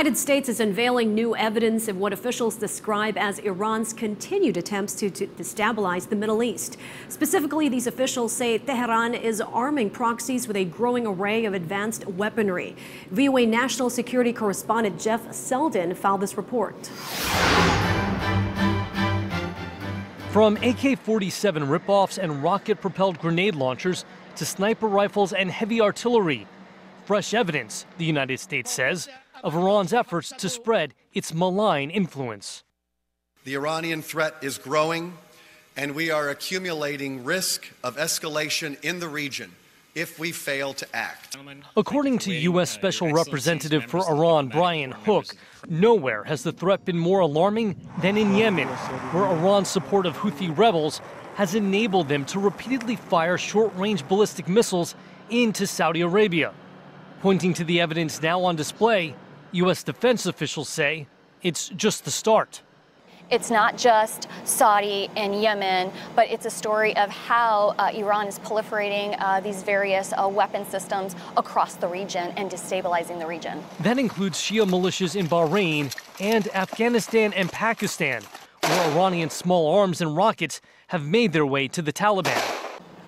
United States is unveiling new evidence of what officials describe as Iran's continued attempts to destabilize the Middle East. Specifically, these officials say Tehran is arming proxies with a growing array of advanced weaponry. VOA national security correspondent Jeff Selden filed this report. From AK-47 ripoffs and rocket-propelled grenade launchers to sniper rifles and heavy artillery, fresh evidence, the United States says, of Iran's efforts to spread its malign influence. The Iranian threat is growing, and we are accumulating risk of escalation in the region if we fail to act. According to U.S. Special Representative for Iran, Brian Hook, nowhere has the threat been more alarming than in Yemen, where Iran's support of Houthi rebels has enabled them to repeatedly fire short-range ballistic missiles into Saudi Arabia. Pointing to the evidence now on display, U.S. defense officials say it's just the start. It's not just Saudi and Yemen, but it's a story of how Iran is proliferating these various weapon systems across the region and destabilizing the region. That includes Shia militias in Bahrain and Afghanistan and Pakistan, where Iranian small arms and rockets have made their way to the Taliban.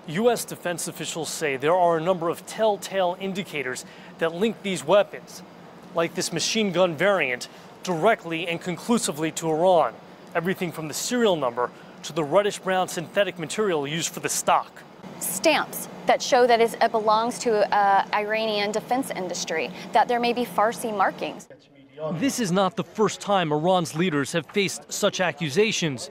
U.S. defense officials say there are a number of telltale indicators that link these weapons, like this machine gun variant, directly and conclusively to Iran. Everything from the serial number to the reddish-brown synthetic material used for the stock. Stamps that show that it belongs to Iranian defense industry, that there may be Farsi markings. This is not the first time Iran's leaders have faced such accusations,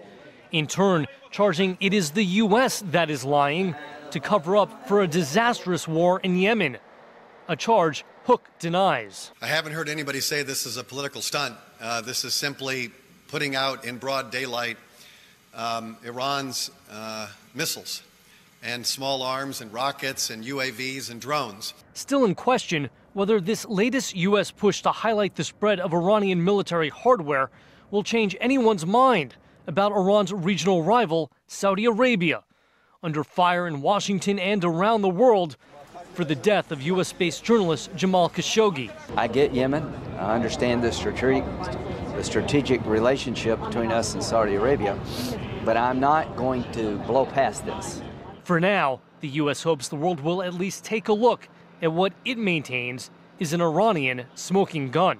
in turn charging it is the U.S. that is lying to cover up for a disastrous war in Yemen, a charge Hook denies. I haven't heard anybody say this is a political stunt. This is simply putting out in broad daylight Iran's missiles and small arms and rockets and UAVs and drones. Still in question whether this latest U.S. push to highlight the spread of Iranian military hardware will change anyone's mind about Iran's regional rival, Saudi Arabia, under fire in Washington and around the world for the death of U.S.-based journalist Jamal Khashoggi. I get Yemen. I understand the strategic relationship between us and Saudi Arabia, but I'm not going to blow past this. For now, the U.S. hopes the world will at least take a look at what it maintains is an Iranian smoking gun.